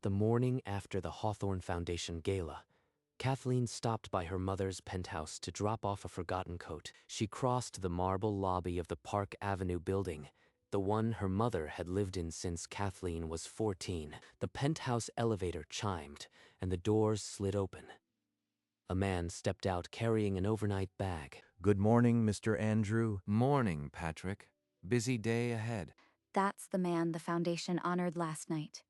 The morning after the Hawthorne Foundation Gala, Kathleen stopped by her mother's penthouse to drop off a forgotten coat. She crossed the marble lobby of the Park Avenue building, the one her mother had lived in since Kathleen was 14. The penthouse elevator chimed, and the doors slid open. A man stepped out carrying an overnight bag. Good morning, Mr. Andrew. Morning, Patrick. Busy day ahead. That's the man the Foundation honored last night.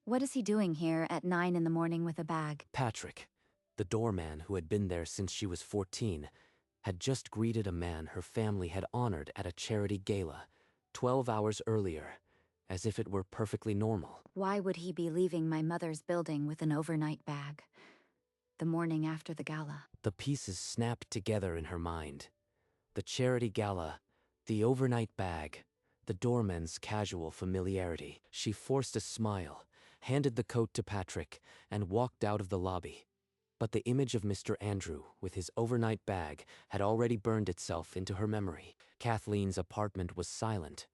What is he doing here at 9 in the morning with a bag? Patrick, the doorman who had been there since she was 14, had just greeted a man her family had honored at a charity gala 12 hours earlier, as if it were perfectly normal. Why would he be leaving my mother's building with an overnight bag? The morning after the gala. The pieces snapped together in her mind. The charity gala, the overnight bag, the doorman's casual familiarity. She forced a smile, handed the coat to Patrick, and walked out of the lobby. But the image of Mr. Andrew with his overnight bag had already burned itself into her memory. Kathleen's apartment was silent.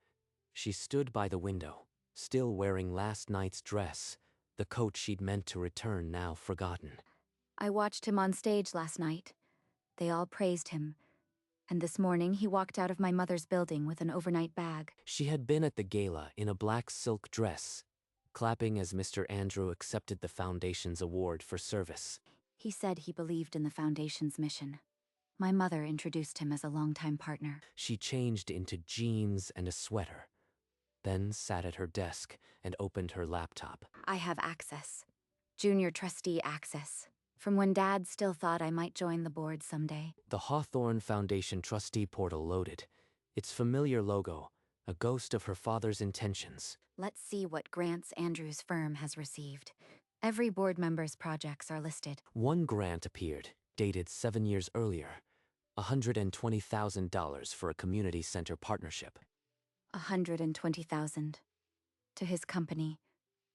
She stood by the window, still wearing last night's dress, the coat she'd meant to return now forgotten. I watched him on stage last night. They all praised him. And this morning he walked out of my mother's building with an overnight bag. She had been at the gala in a black silk dress, clapping as Mr. Andrew accepted the Foundation's award for service. He said he believed in the Foundation's mission. My mother introduced him as a longtime partner. She changed into jeans and a sweater, then sat at her desk and opened her laptop. I have access. Junior trustee access. From when Dad still thought I might join the board someday. The Hawthorne Foundation trustee portal loaded, its familiar logo, a ghost of her father's intentions. Let's see what grants Andrew's firm has received. Every board member's projects are listed. One grant appeared, dated 7 years earlier, $120,000 for a community center partnership. $120,000 to his company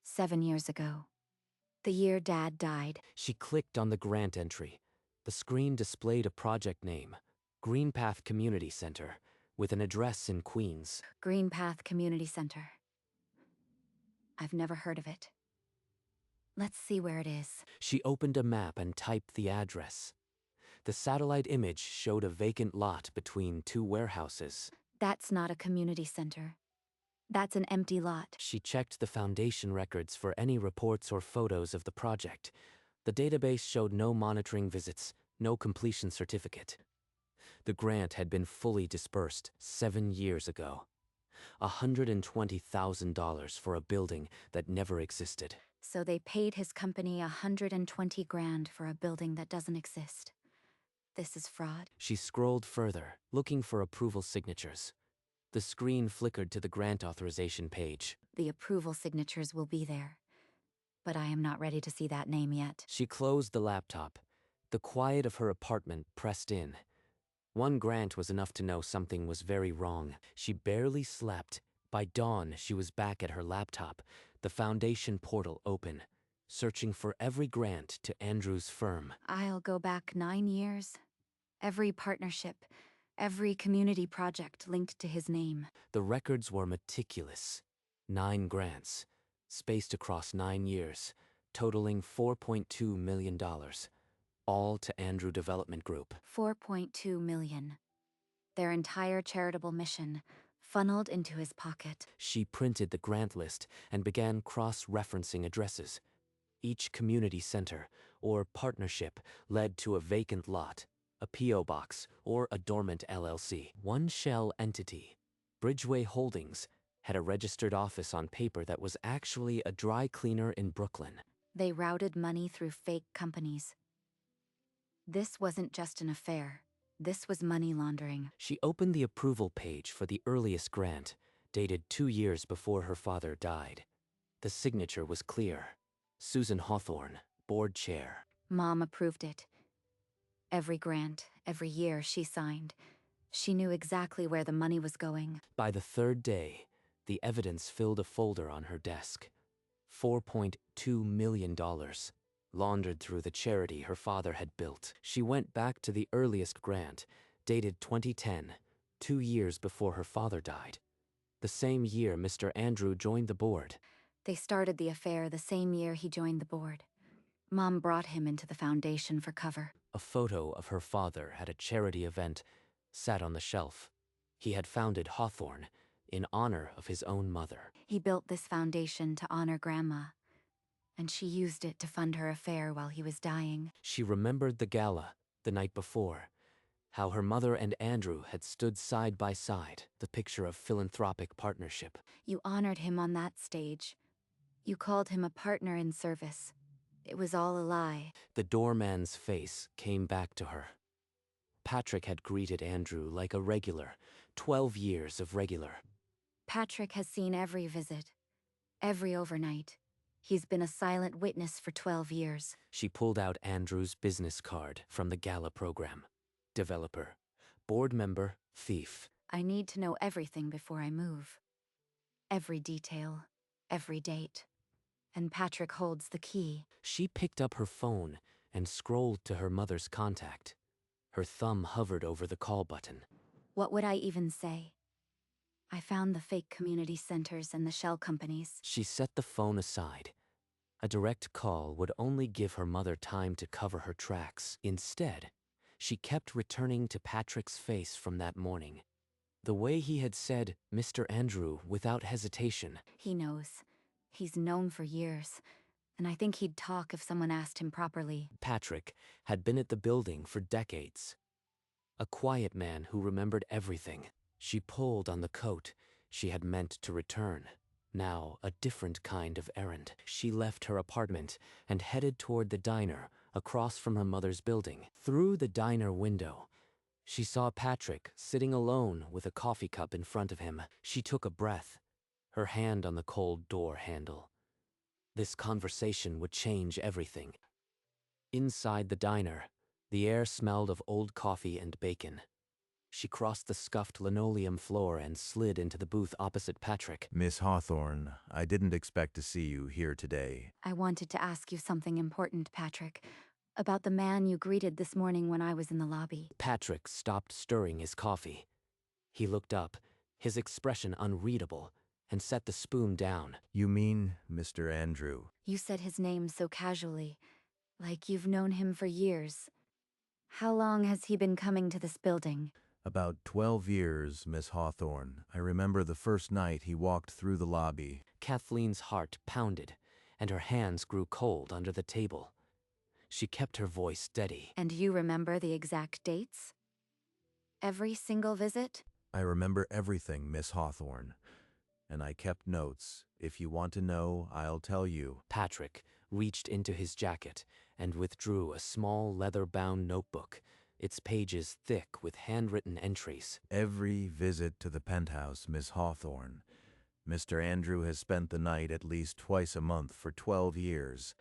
7 years ago. The year Dad died. She clicked on the grant entry. The screen displayed a project name, Greenpath Community Center, with an address in Queens. Greenpath Community Center. I've never heard of it. Let's see where it is. She opened a map and typed the address. The satellite image showed a vacant lot between two warehouses. That's not a community center. That's an empty lot. She checked the Foundation records for any reports or photos of the project. The database showed no monitoring visits, no completion certificate. The grant had been fully dispersed 7 years ago. $120,000 for a building that never existed. So they paid his company $120,000 for a building that doesn't exist. This is fraud. She scrolled further, looking for approval signatures. The screen flickered to the grant authorization page. The approval signatures will be there. But I am not ready to see that name yet. She closed the laptop. The quiet of her apartment pressed in. One grant was enough to know something was very wrong. She barely slept. By dawn, she was back at her laptop, the Foundation portal open, searching for every grant to Andrew's firm. I'll go back 9 years. Every partnership, every community project linked to his name. The records were meticulous. 9 grants, spaced across 9 years, totaling $4.2 million. All to Andrew Development Group. 4.2 million. Their entire charitable mission funneled into his pocket. She printed the grant list and began cross-referencing addresses. Each community center or partnership led to a vacant lot, a P.O. box, or a dormant LLC. One shell entity, Bridgeway Holdings, had a registered office on paper that was actually a dry cleaner in Brooklyn. They routed money through fake companies. This wasn't just an affair. This was money laundering. She opened the approval page for the earliest grant, dated 2 years before her father died. The signature was clear. Susan Hawthorne, board chair. Mom approved it. Every grant, every year she signed. She knew exactly where the money was going. By the 3rd day, the evidence filled a folder on her desk. $4.2 million. Laundered through the charity her father had built. She went back to the earliest grant, dated 2010, 2 years before her father died. The same year Mr. Andrew joined the board. They started the affair the same year he joined the board. Mom brought him into the foundation for cover. A photo of her father at a charity event sat on the shelf. He had founded Hawthorne in honor of his own mother. He built this foundation to honor Grandma, and she used it to fund her affair while he was dying. She remembered the gala the night before, how her mother and Andrew had stood side by side, the picture of philanthropic partnership. You honored him on that stage. You called him a partner in service. It was all a lie. The doorman's face came back to her. Patrick had greeted Andrew like a regular, 12 years of regular. Patrick has seen every visit, every overnight. He's been a silent witness for 12 years. She pulled out Andrew's business card from the gala program. Developer, board member, thief. I need to know everything before I move. Every detail, every date. And Patrick holds the key. She picked up her phone and scrolled to her mother's contact. Her thumb hovered over the call button. What would I even say? I found the fake community centers and the shell companies. She set the phone aside. A direct call would only give her mother time to cover her tracks. Instead, she kept returning to Patrick's face from that morning. The way he had said, Mr. Andrew, without hesitation. He knows. He's known for years, and I think he'd talk if someone asked him properly. Patrick had been at the building for decades. A quiet man who remembered everything. She pulled on the coat she had meant to return. Now, a different kind of errand. She left her apartment and headed toward the diner across from her mother's building. Through the diner window, she saw Patrick sitting alone with a coffee cup in front of him. She took a breath, her hand on the cold door handle. This conversation would change everything. Inside the diner, the air smelled of old coffee and bacon. She crossed the scuffed linoleum floor and slid into the booth opposite Patrick. Miss Hawthorne, I didn't expect to see you here today. I wanted to ask you something important, Patrick, about the man you greeted this morning when I was in the lobby. Patrick stopped stirring his coffee. He looked up, his expression unreadable, and set the spoon down. You mean Mr. Andrew? You said his name so casually, like you've known him for years. How long has he been coming to this building? About 12 years, Miss Hawthorne. I remember the first night he walked through the lobby. Kathleen's heart pounded, and her hands grew cold under the table. She kept her voice steady. And you remember the exact dates? Every single visit? I remember everything, Miss Hawthorne. And I kept notes. If you want to know, I'll tell you. Patrick reached into his jacket and withdrew a small leather-bound notebook, its pages thick with handwritten entries. Every visit to the penthouse, Miss Hawthorne. Mr. Andrew has spent the night at least twice a month for 12 years.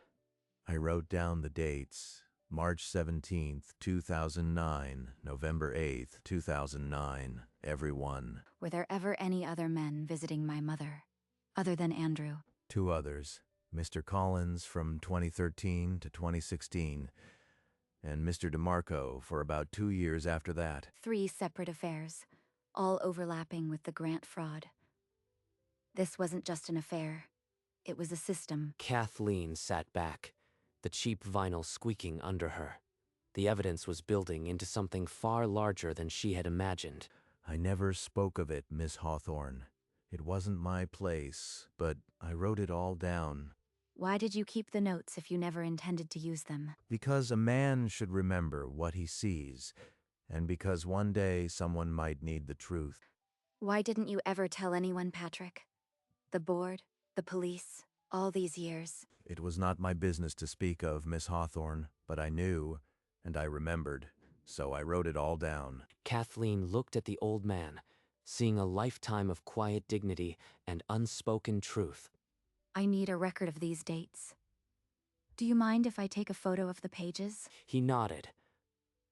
I wrote down the dates. March 17th, 2009, November 8th, 2009, every one. Were there ever any other men visiting my mother, other than Andrew? 2 others. Mr. Collins from 2013 to 2016, and Mr. DeMarco for about 2 years after that. 3 separate affairs, all overlapping with the grant fraud. This wasn't just an affair. It was a system. Kathleen sat back, the cheap vinyl squeaking under her. The evidence was building into something far larger than she had imagined. I never spoke of it, Miss Hawthorne. It wasn't my place, but I wrote it all down. Why did you keep the notes if you never intended to use them? Because a man should remember what he sees, and because one day someone might need the truth. Why didn't you ever tell anyone, Patrick? The board, the police, all these years. It was not my business to speak of, Miss Hawthorne, but I knew, and I remembered, so I wrote it all down. Kathleen looked at the old man, seeing a lifetime of quiet dignity and unspoken truth. I need a record of these dates. Do you mind if I take a photo of the pages? He nodded,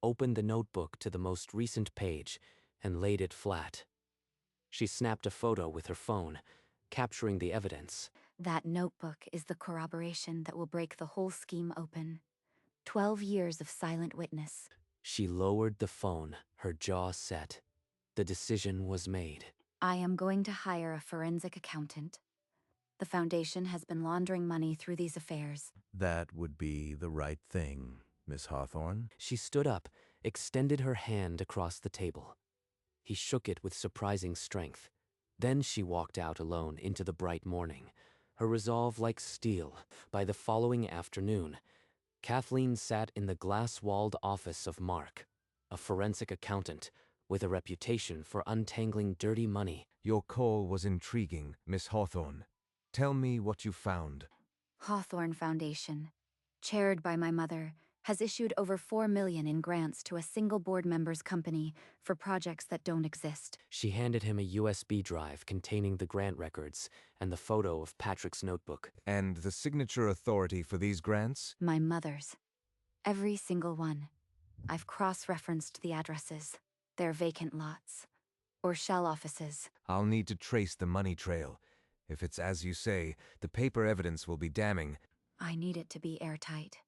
opened the notebook to the most recent page, and laid it flat. She snapped a photo with her phone, capturing the evidence. That notebook is the corroboration that will break the whole scheme open. 12 years of silent witness. She lowered the phone, her jaw set. The decision was made. I am going to hire a forensic accountant. The foundation has been laundering money through these affairs. That would be the right thing, Miss Hawthorne. She stood up, extended her hand across the table. He shook it with surprising strength. Then she walked out alone into the bright morning, her resolve like steel. By the following afternoon, Kathleen sat in the glass-walled office of Mark, a forensic accountant with a reputation for untangling dirty money. Your call was intriguing, Miss Hawthorne. Tell me what you found. Hawthorne Foundation, chaired by my mother, has issued over $4 million in grants to a single board member's company for projects that don't exist. She handed him a USB drive containing the grant records and the photo of Patrick's notebook. And the signature authority for these grants? My mother's. Every single one. I've cross-referenced the addresses. They're vacant lots. Or shell offices. I'll need to trace the money trail. If it's as you say, the paper evidence will be damning. I need it to be airtight.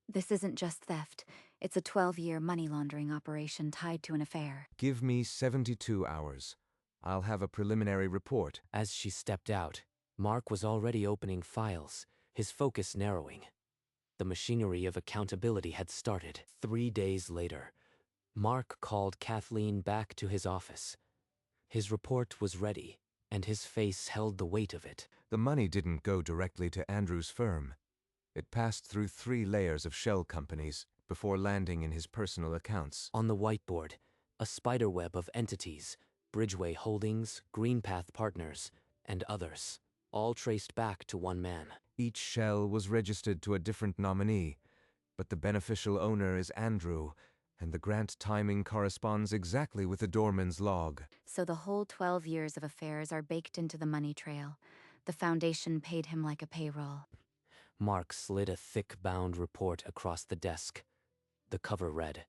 This isn't just theft. It's a 12-year money laundering operation tied to an affair. Give me 72 hours. I'll have a preliminary report. As she stepped out, Mark was already opening files, his focus narrowing. The machinery of accountability had started. 3 days later, Mark called Kathleen back to his office. His report was ready, and his face held the weight of it. The money didn't go directly to Andrew's firm. It passed through 3 layers of shell companies before landing in his personal accounts. On the whiteboard, a spiderweb of entities, Bridgeway Holdings, Greenpath Partners, and others, all traced back to one man. Each shell was registered to a different nominee, but the beneficial owner is Andrew, and the grant timing corresponds exactly with the Doorman's log. So the whole 12 years of affairs are baked into the money trail. The foundation paid him like a payroll. Mark slid a thick-bound report across the desk. The cover read,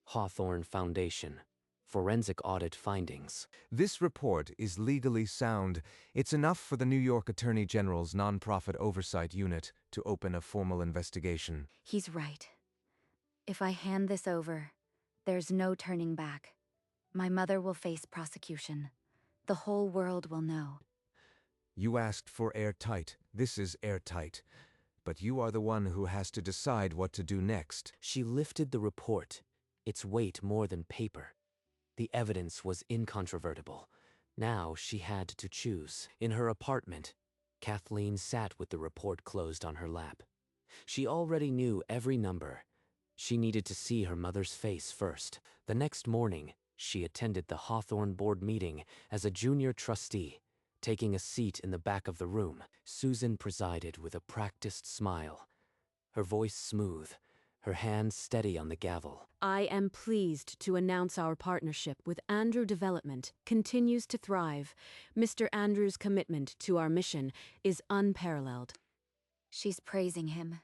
Hawthorne Foundation, Forensic Audit Findings. This report is legally sound. It's enough for the New York Attorney General's nonprofit oversight unit to open a formal investigation. He's right. If I hand this over, there's no turning back. My mother will face prosecution. The whole world will know. You asked for airtight. This is airtight. But you are the one who has to decide what to do next. She lifted the report, its weight more than paper. The evidence was incontrovertible. Now she had to choose. In her apartment, Kathleen sat with the report closed on her lap. She already knew every number. She needed to see her mother's face first. The next morning, she attended the Hawthorne board meeting as a junior trustee. Taking a seat in the back of the room, Susan presided with a practiced smile. Her voice smooth, her hand steady on the gavel. I am pleased to announce our partnership with Andrew Development continues to thrive. Mr. Andrew's commitment to our mission is unparalleled. She's praising him.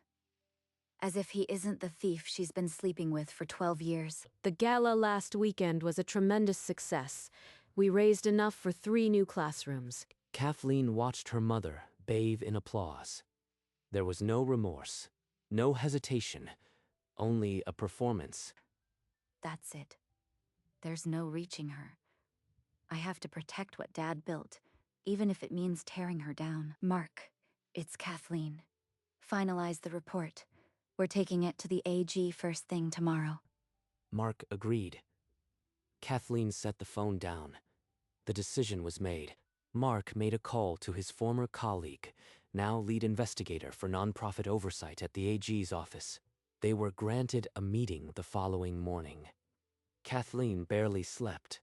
As if he isn't the thief she's been sleeping with for 12 years. The gala last weekend was a tremendous success. We raised enough for 3 new classrooms. Kathleen watched her mother bathe in applause. There was no remorse, no hesitation, only a performance. That's it. There's no reaching her. I have to protect what Dad built, even if it means tearing her down. Mark, it's Kathleen. Finalize the report. We're taking it to the AG first thing tomorrow. Mark agreed. Kathleen set the phone down. The decision was made. Mark made a call to his former colleague, now lead investigator for nonprofit oversight at the AG's office. They were granted a meeting the following morning. Kathleen barely slept,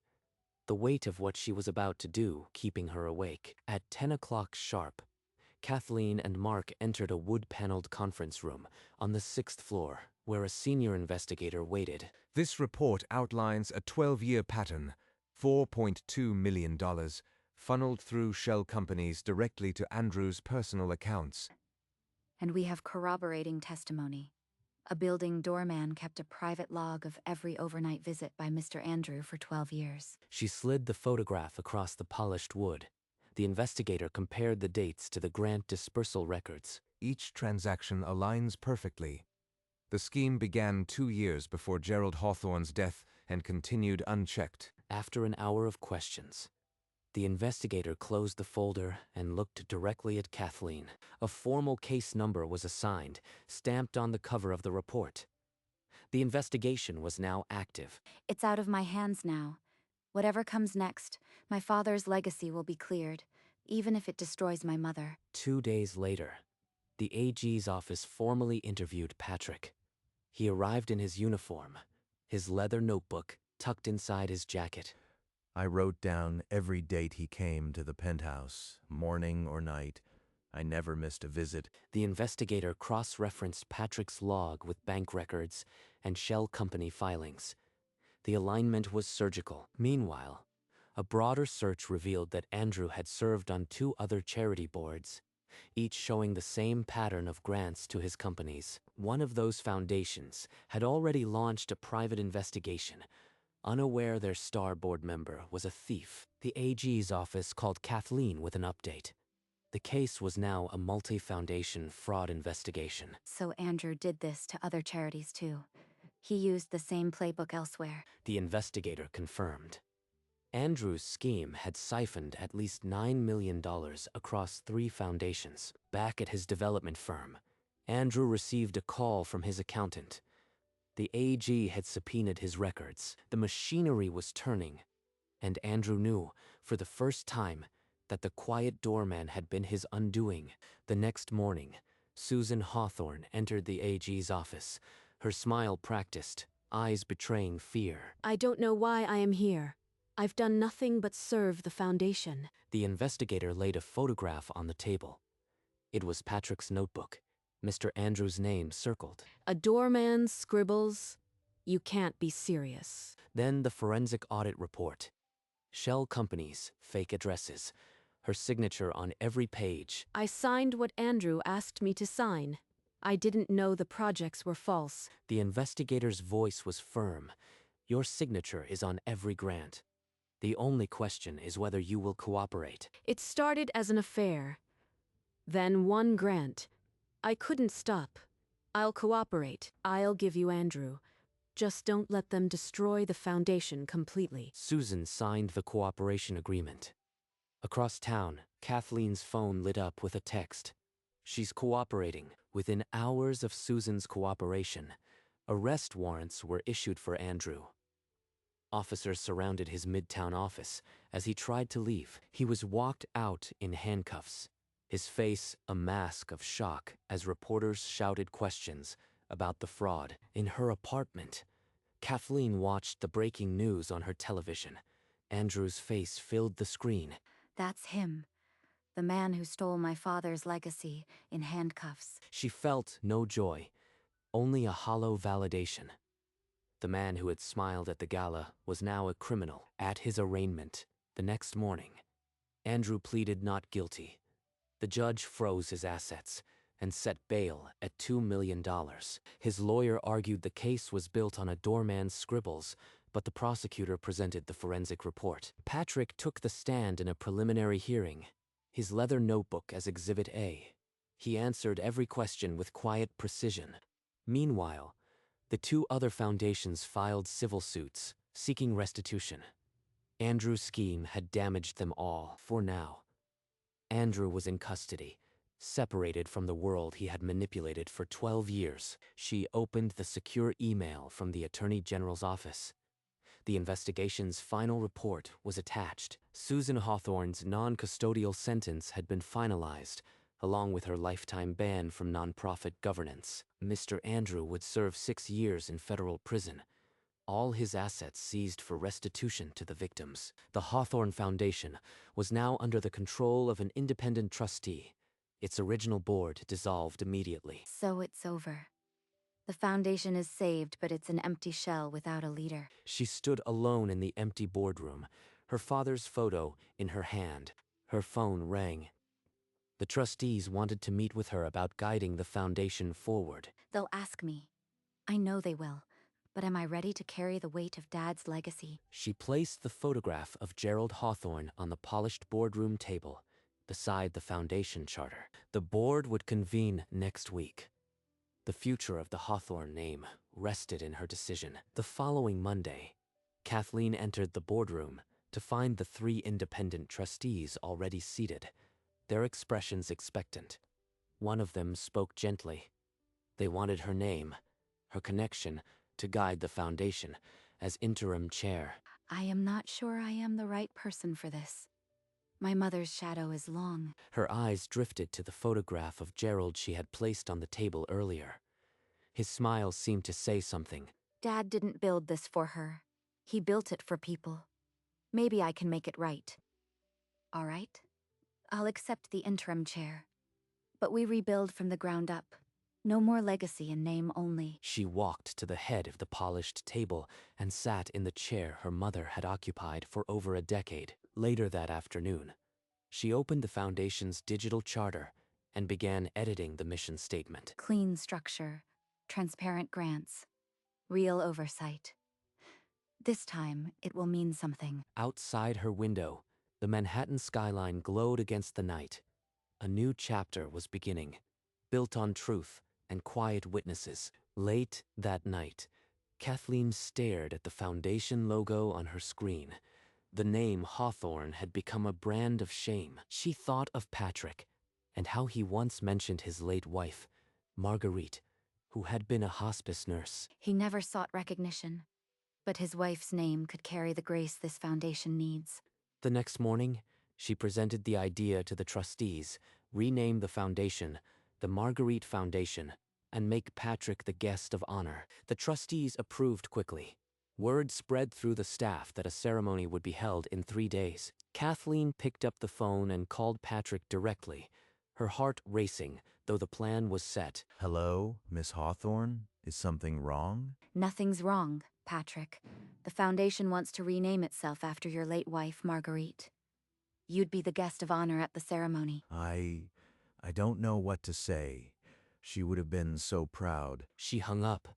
the weight of what she was about to do keeping her awake. At 10 o'clock sharp, Kathleen and Mark entered a wood-paneled conference room on the 6th floor, where a senior investigator waited. This report outlines a 12-year pattern, $4.2 million, funneled through shell companies directly to Andrew's personal accounts. And we have corroborating testimony. A building doorman kept a private log of every overnight visit by Mr. Andrew for 12 years. She slid the photograph across the polished wood. The investigator compared the dates to the grant dispersal records. Each transaction aligns perfectly. The scheme began 2 years before Gerald Hawthorne's death and continued unchecked. After an hour of questions, The investigator closed the folder and looked directly at Kathleen. A formal case number was assigned, stamped on the cover of the report. The investigation was now active. It's out of my hands now. Whatever comes next, my father's legacy will be cleared, even if it destroys my mother. 2 days later, the AG's office formally interviewed Patrick. He arrived in his uniform, his leather notebook tucked inside his jacket. I wrote down every date he came to the penthouse, morning or night. I never missed a visit. The investigator cross-referenced Patrick's log with bank records and shell company filings. The alignment was surgical. Meanwhile, a broader search revealed that Andrew had served on 2 other charity boards, each showing the same pattern of grants to his companies. One of those foundations had already launched a private investigation, unaware their star board member was a thief. The AG's office called Kathleen with an update. The case was now a multi-foundation fraud investigation. So Andrew did this to other charities too. He used the same playbook elsewhere. The investigator confirmed. Andrew's scheme had siphoned at least $9 million across 3 foundations. Back at his development firm, Andrew received a call from his accountant. The AG had subpoenaed his records. The machinery was turning, and Andrew knew, for the first time, that the quiet doorman had been his undoing. The next morning, Susan Hawthorne entered the AG's office, her smile practiced, eyes betraying fear. I don't know why I am here. I've done nothing but serve the foundation. The investigator laid a photograph on the table. It was Patrick's notebook, Mr. Andrews' name circled. A doorman's scribbles? You can't be serious. Then the forensic audit report. Shell companies, fake addresses, her signature on every page. I signed what Andrew asked me to sign. I didn't know the projects were false. The investigator's voice was firm. Your signature is on every grant. The only question is whether you will cooperate. It started as an affair. Then one grant. I couldn't stop. I'll cooperate. I'll give you Andrew. Just don't let them destroy the foundation completely. Susan signed the cooperation agreement. Across town, Kathleen's phone lit up with a text. She's cooperating. Within hours of Susan's cooperation, arrest warrants were issued for Andrew. Officers surrounded his midtown office as he tried to leave. He was walked out in handcuffs, his face a mask of shock as reporters shouted questions about the fraud. In her apartment, Kathleen watched the breaking news on her television. Andrew's face filled the screen. That's him. The man who stole my father's legacy in handcuffs. She felt no joy, only a hollow validation. The man who had smiled at the gala was now a criminal. At his arraignment, the next morning, Andrew pleaded not guilty. The judge froze his assets and set bail at $2 million. His lawyer argued the case was built on a doorman's scribbles, but the prosecutor presented the forensic report. Patrick took the stand in a preliminary hearing, his leather notebook as Exhibit A. He answered every question with quiet precision. Meanwhile, the 2 other foundations filed civil suits, seeking restitution. Andrew's scheme had damaged them all. For now, Andrew was in custody, separated from the world he had manipulated for 12 years. She opened the secure email from the Attorney General's office. The investigation's final report was attached. Susan Hawthorne's non-custodial sentence had been finalized, along with her lifetime ban from nonprofit governance. Mr. Andrew would serve 6 years in federal prison, all his assets seized for restitution to the victims. The Hawthorne Foundation was now under the control of an independent trustee. Its original board dissolved immediately. So it's over. The foundation is saved, but it's an empty shell without a leader. She stood alone in the empty boardroom, her father's photo in her hand. Her phone rang. The trustees wanted to meet with her about guiding the foundation forward. They'll ask me. I know they will. But am I ready to carry the weight of Dad's legacy? She placed the photograph of Gerald Hawthorne on the polished boardroom table, beside the foundation charter. The board would convene next week. The future of the Hawthorne name rested in her decision. The following Monday, Kathleen entered the boardroom to to find the three independent trustees already seated, their expressions expectant. One of them spoke gently. They wanted her name, her connection, to guide the foundation as interim chair. I am not sure I am the right person for this. My mother's shadow is long. Her eyes drifted to the photograph of Gerald she had placed on the table earlier. His smile seemed to say something. Dad didn't build this for her. He built it for people. Maybe I can make it right. All right? I'll accept the interim chair. But we rebuild from the ground up. No more legacy in name only. She walked to the head of the polished table and sat in the chair her mother had occupied for over a decade. Later that afternoon, she opened the Foundation's digital charter and began editing the mission statement. Clean structure, transparent grants, real oversight. This time, it will mean something. Outside her window, the Manhattan skyline glowed against the night. A new chapter was beginning, built on truth and quiet witnesses. Late that night, Kathleen stared at the Foundation logo on her screen. The name Hawthorne had become a brand of shame. She thought of Patrick and how he once mentioned his late wife, Marguerite, who had been a hospice nurse. He never sought recognition, but his wife's name could carry the grace this foundation needs. The next morning, she presented the idea to the trustees, rename the foundation the Marguerite Foundation, and make Patrick the guest of honor. The trustees approved quickly. Word spread through the staff that a ceremony would be held in 3 days. Kathleen picked up the phone and called Patrick directly, her heart racing, though the plan was set. Hello, Miss Hawthorne? Is something wrong? Nothing's wrong, Patrick. The foundation wants to rename itself after your late wife, Marguerite. You'd be the guest of honor at the ceremony. I don't know what to say. She would have been so proud. She hung up,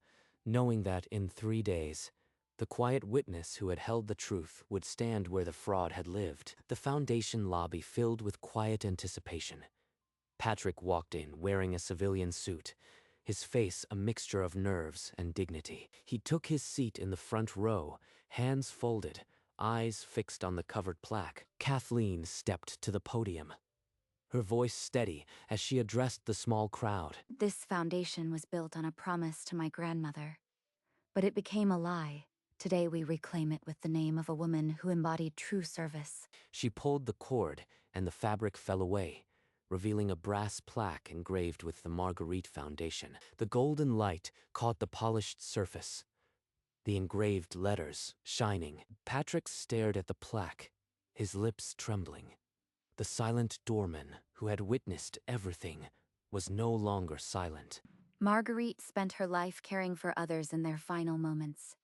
knowing that in 3 days, the quiet witness who had held the truth would stand where the fraud had lived. The foundation lobby filled with quiet anticipation. Patrick walked in wearing a civilian suit, his face a mixture of nerves and dignity. He took his seat in the front row, hands folded, eyes fixed on the covered plaque. Kathleen stepped to the podium, her voice steady as she addressed the small crowd. This foundation was built on a promise to my grandmother, but it became a lie. Today we reclaim it with the name of a woman who embodied true service. She pulled the cord, and the fabric fell away, revealing a brass plaque engraved with the Marguerite Foundation. The golden light caught the polished surface, the engraved letters shining. Patrick stared at the plaque, his lips trembling. The silent doorman, who had witnessed everything, was no longer silent. Marguerite spent her life caring for others in their final moments.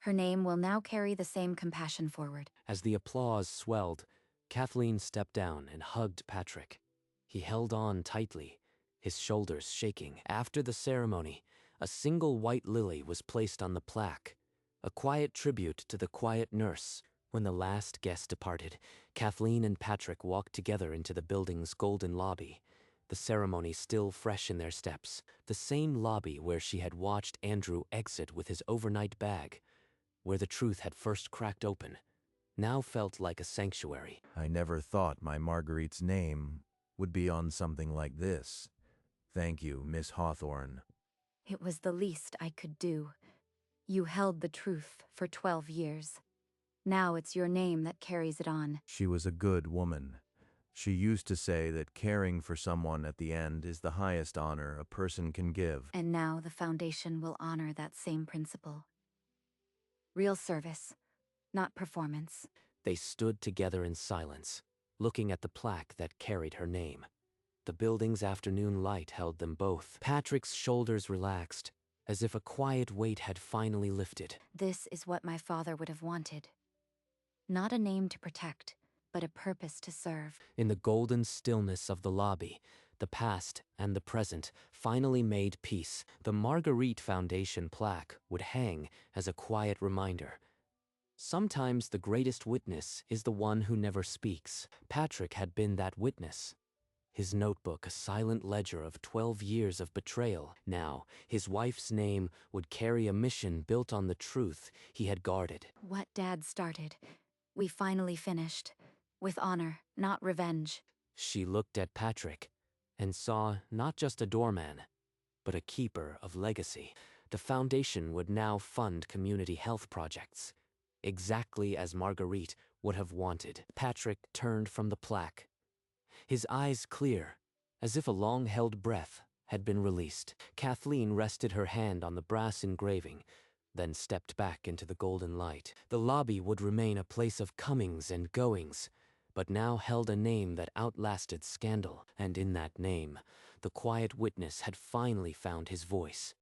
Her name will now carry the same compassion forward. As the applause swelled, Kathleen stepped down and hugged Patrick. He held on tightly, his shoulders shaking. After the ceremony, a single white lily was placed on the plaque, a quiet tribute to the quiet nurse. When the last guest departed, Kathleen and Patrick walked together into the building's golden lobby, the ceremony still fresh in their steps. The same lobby where she had watched Andrew exit with his overnight bag, where the truth had first cracked open, now felt like a sanctuary. I never thought my Marguerite's name would be on something like this. Thank you, Miss Hawthorne. It was the least I could do. You held the truth for 12 years. Now it's your name that carries it on. She was a good woman. She used to say that caring for someone at the end is the highest honor a person can give. And now the foundation will honor that same principle. Real service, not performance. They stood together in silence, looking at the plaque that carried her name. The building's afternoon light held them both. Patrick's shoulders relaxed, as if a quiet weight had finally lifted. This is what my father would have wanted. Not a name to protect, but a purpose to serve. In the golden stillness of the lobby, the past and the present finally made peace. The Marguerite Foundation plaque would hang as a quiet reminder. Sometimes the greatest witness is the one who never speaks. Patrick had been that witness. His notebook a silent ledger of 12 years of betrayal. Now, his wife's name would carry a mission built on the truth he had guarded. What Dad started, We finally finished. With honor, not revenge. She looked at Patrick and saw not just a doorman, but a keeper of legacy. The foundation would now fund community health projects, exactly as Marguerite would have wanted. Patrick turned from the plaque, his eyes clear, as if a long-held breath had been released. Kathleen rested her hand on the brass engraving, then stepped back into the golden light. The lobby would remain a place of comings and goings, but now held a name that outlasted scandal, and in that name, the quiet witness had finally found his voice.